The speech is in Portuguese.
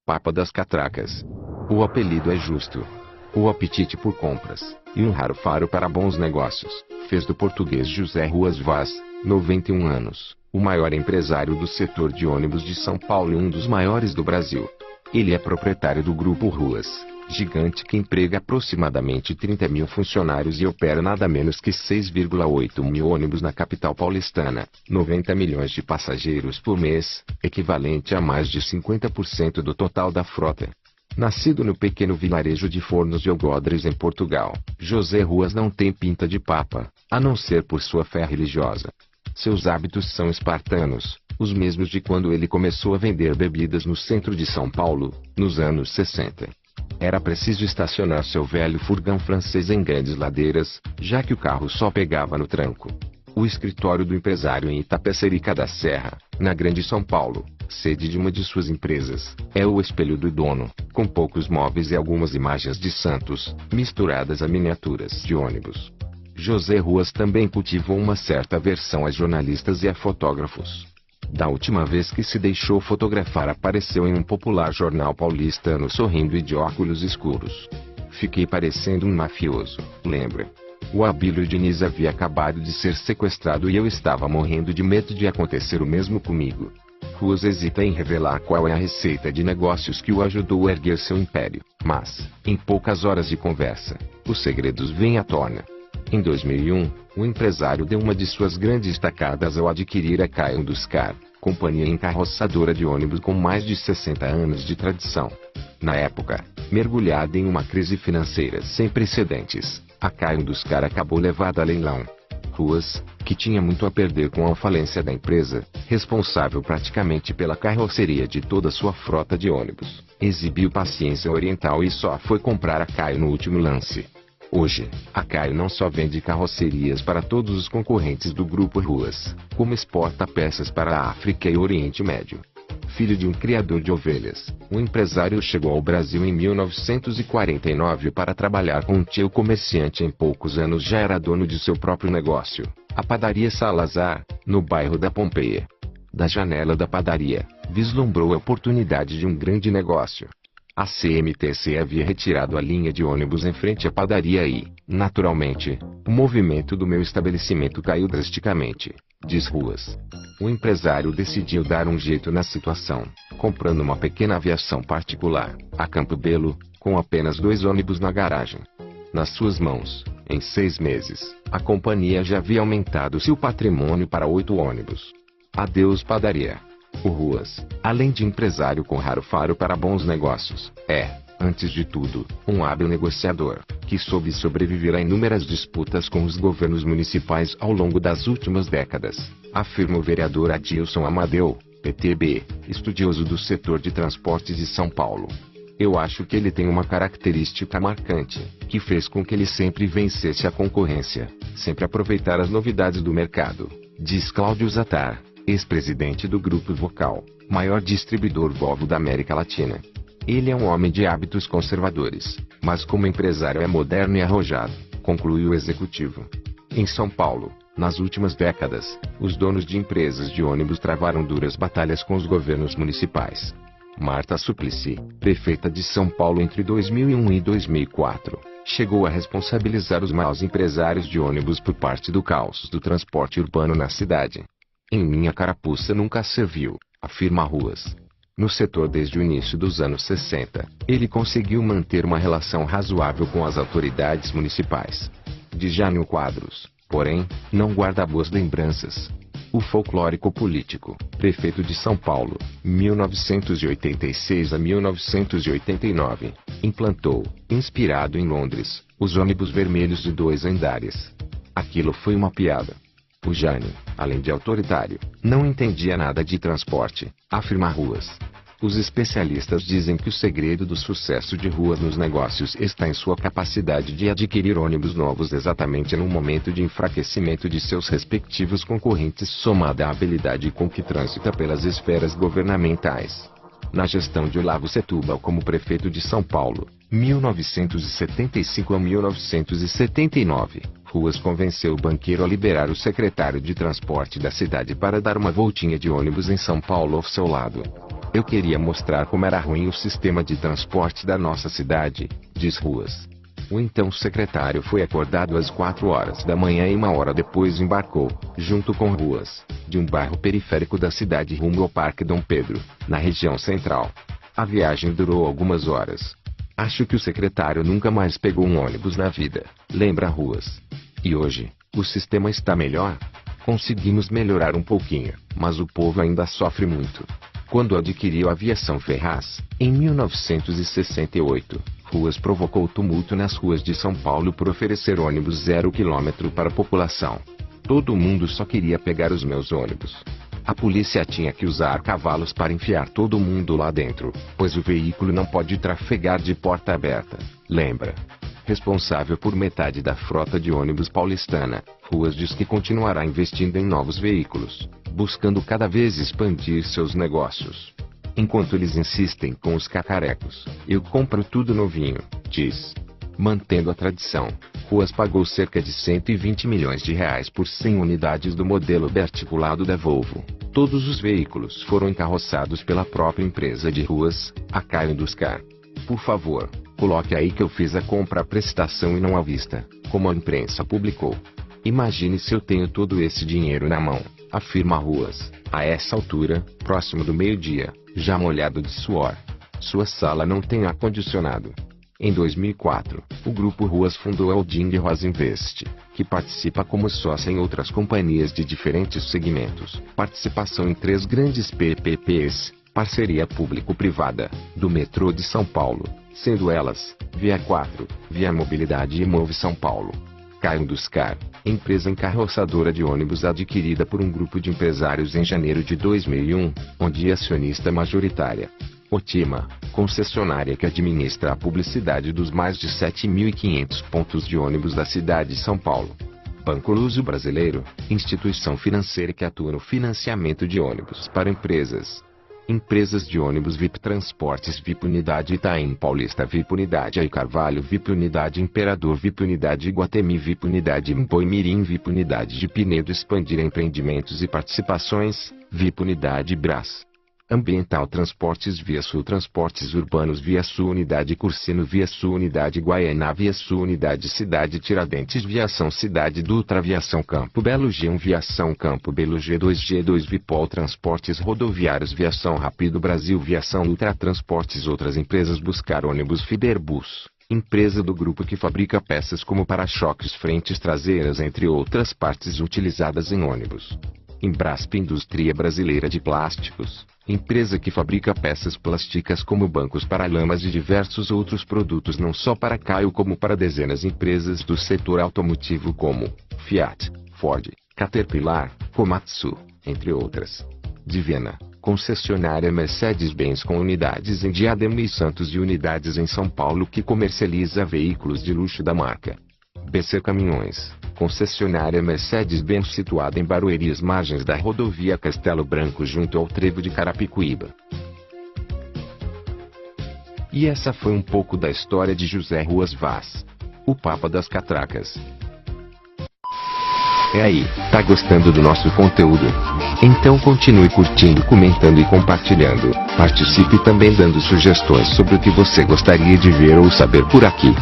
Papa das Catracas. O apelido é justo. O apetite por compras, e um raro faro para bons negócios, fez do português José Ruas Vaz, 91 anos, o maior empresário do setor de ônibus de São Paulo e um dos maiores do Brasil. Ele é proprietário do Grupo Ruas, gigante que emprega aproximadamente 30 mil funcionários e opera nada menos que 6,8 mil ônibus na capital paulistana, 90 milhões de passageiros por mês, equivalente a mais de 50% do total da frota. Nascido no pequeno vilarejo de Fornos de Algodres em Portugal, José Ruas não tem pinta de papa, a não ser por sua fé religiosa. Seus hábitos são espartanos, os mesmos de quando ele começou a vender bebidas no centro de São Paulo, nos anos 60. Era preciso estacionar seu velho furgão francês em grandes ladeiras, já que o carro só pegava no tranco. O escritório do empresário em Itapecerica da Serra, na Grande São Paulo, sede de uma de suas empresas, é o espelho do dono, com poucos móveis e algumas imagens de santos, misturadas a miniaturas de ônibus. José Ruas também cultivou uma certa aversão a jornalistas e a fotógrafos. Da última vez que se deixou fotografar apareceu em um popular jornal paulistano sorrindo e de óculos escuros. Fiquei parecendo um mafioso, lembra? O Abílio Diniz havia acabado de ser sequestrado e eu estava morrendo de medo de acontecer o mesmo comigo. Ruas hesita em revelar qual é a receita de negócios que o ajudou a erguer seu império, mas, em poucas horas de conversa, os segredos vêm à tona. Em 2001, o empresário deu uma de suas grandes tacadas ao adquirir a Caio Induscar, companhia encarroçadora de ônibus com mais de 60 anos de tradição. Na época, mergulhada em uma crise financeira sem precedentes, a Caio Induscar acabou levada a leilão. Ruas, que tinha muito a perder com a falência da empresa, responsável praticamente pela carroceria de toda sua frota de ônibus, exibiu paciência oriental e só foi comprar a Caio no último lance. Hoje, a Caio não só vende carrocerias para todos os concorrentes do Grupo Ruas, como exporta peças para a África e Oriente Médio. Filho de um criador de ovelhas, o empresário chegou ao Brasil em 1949 para trabalhar com um tio comerciante. Em poucos anos já era dono de seu próprio negócio, a Padaria Salazar, no bairro da Pompeia. Da janela da padaria, vislumbrou a oportunidade de um grande negócio. A CMTC havia retirado a linha de ônibus em frente à padaria e, naturalmente, o movimento do meu estabelecimento caiu drasticamente, diz Ruas. O empresário decidiu dar um jeito na situação, comprando uma pequena aviação particular, a Campo Belo, com apenas 2 ônibus na garagem. Nas suas mãos, em 6 meses, a companhia já havia aumentado seu patrimônio para 8 ônibus. Adeus padaria. O Ruas, além de empresário com raro faro para bons negócios, é, antes de tudo, um hábil negociador, que soube sobreviver a inúmeras disputas com os governos municipais ao longo das últimas décadas, afirma o vereador Adilson Amadeu, PTB, estudioso do setor de transportes de São Paulo. Eu acho que ele tem uma característica marcante, que fez com que ele sempre vencesse a concorrência, sempre aproveitar as novidades do mercado, diz Cláudio Zattar, ex-presidente do Grupo Vocal, maior distribuidor Volvo da América Latina. Ele é um homem de hábitos conservadores, mas como empresário é moderno e arrojado, conclui o executivo. Em São Paulo, nas últimas décadas, os donos de empresas de ônibus travaram duras batalhas com os governos municipais. Marta Suplicy, prefeita de São Paulo entre 2001 e 2004, chegou a responsabilizar os maus empresários de ônibus por parte do caos do transporte urbano na cidade. Em minha carapuça nunca serviu, afirma Ruas. No setor desde o início dos anos 60, ele conseguiu manter uma relação razoável com as autoridades municipais. Diz Jânio Quadros, porém, não guarda boas lembranças. O folclórico político, prefeito de São Paulo, 1986 a 1989, implantou, inspirado em Londres, os ônibus vermelhos de 2 andares. Aquilo foi uma piada. O Jânio, além de autoritário, não entendia nada de transporte, afirma Ruas. Os especialistas dizem que o segredo do sucesso de Ruas nos negócios está em sua capacidade de adquirir ônibus novos exatamente no momento de enfraquecimento de seus respectivos concorrentes, somada à habilidade com que transita pelas esferas governamentais. Na gestão de Olavo Setúbal como prefeito de São Paulo, 1975 a 1979, Ruas convenceu o banqueiro a liberar o secretário de transporte da cidade para dar uma voltinha de ônibus em São Paulo ao seu lado. Eu queria mostrar como era ruim o sistema de transporte da nossa cidade, diz Ruas. O então secretário foi acordado às 4 horas da manhã e 1 hora depois embarcou, junto com Ruas, de um bairro periférico da cidade rumo ao Parque Dom Pedro, na região central. A viagem durou algumas horas. Acho que o secretário nunca mais pegou um ônibus na vida, lembra Ruas. E hoje, o sistema está melhor? Conseguimos melhorar um pouquinho, mas o povo ainda sofre muito. Quando adquiriu a aviação Ferraz, em 1968, Ruas provocou tumulto nas ruas de São Paulo por oferecer ônibus 0 km para a população. Todo mundo só queria pegar os meus ônibus. A polícia tinha que usar cavalos para enfiar todo mundo lá dentro, pois o veículo não pode trafegar de porta aberta, lembra? Responsável por metade da frota de ônibus paulistana, Ruas diz que continuará investindo em novos veículos, buscando cada vez expandir seus negócios. Enquanto eles insistem com os cacarecos, eu compro tudo novinho, diz. Mantendo a tradição, Ruas pagou cerca de 120 milhões de reais por 100 unidades do modelo B-articulado da Volvo. Todos os veículos foram encarroçados pela própria empresa de Ruas, a Caio Induscar. Por favor, coloque aí que eu fiz a compra à prestação e não à vista, como a imprensa publicou. Imagine se eu tenho todo esse dinheiro na mão, afirma Ruas, a essa altura, próximo do meio-dia, já molhado de suor. Sua sala não tem ar-condicionado. Em 2004, o grupo Ruas fundou a Holding Rosa Invest, que participa como sócia em outras companhias de diferentes segmentos. Participação em 3 grandes PPPs, parceria público-privada, do metrô de São Paulo, sendo elas, Via 4, Via Mobilidade e Move São Paulo. Caio Induscar, empresa encarroçadora de ônibus adquirida por um grupo de empresários em janeiro de 2001, onde é acionista majoritária. Otima, concessionária que administra a publicidade dos mais de 7.500 pontos de ônibus da cidade de São Paulo. Banco Luso Brasileiro, instituição financeira que atua no financiamento de ônibus para empresas. Empresas de ônibus VIP Transportes VIP Unidade Itaim Paulista VIP Unidade Ai Carvalho VIP Unidade Imperador VIP Unidade Iguatemi VIP Unidade Boimirim VIP Unidade de Pinedo Expandir Empreendimentos e Participações, VIP Unidade Brás. Ambiental Transportes Via Sul Transportes Urbanos Via Sul Unidade Cursino Via Sul Unidade Guaianá Via Sul Unidade Cidade Tiradentes Viação Cidade Dutra Viação Campo Belo G1 Viação Campo Belo G2 G2 Vipol Transportes Rodoviários Viação Rápido Brasil Viação Ultra Transportes. Outras empresas buscar ônibus Fiberbus, empresa do grupo que fabrica peças como para-choques, frentes traseiras entre outras partes utilizadas em ônibus. Embrasp Indústria Brasileira de Plásticos, empresa que fabrica peças plásticas como bancos para lamas e diversos outros produtos não só para Caio como para dezenas de empresas do setor automotivo como Fiat, Ford, Caterpillar, Komatsu, entre outras. Divena, concessionária Mercedes-Benz com unidades em Diadema e Santos e unidades em São Paulo que comercializa veículos de luxo da marca. BC Caminhões, concessionária Mercedes-Benz situada em Barueri às margens da rodovia Castelo Branco junto ao trevo de Carapicuíba. E essa foi um pouco da história de José Ruas Vaz, o Papa das Catracas. E aí, tá gostando do nosso conteúdo? Então continue curtindo, comentando e compartilhando. Participe também dando sugestões sobre o que você gostaria de ver ou saber por aqui.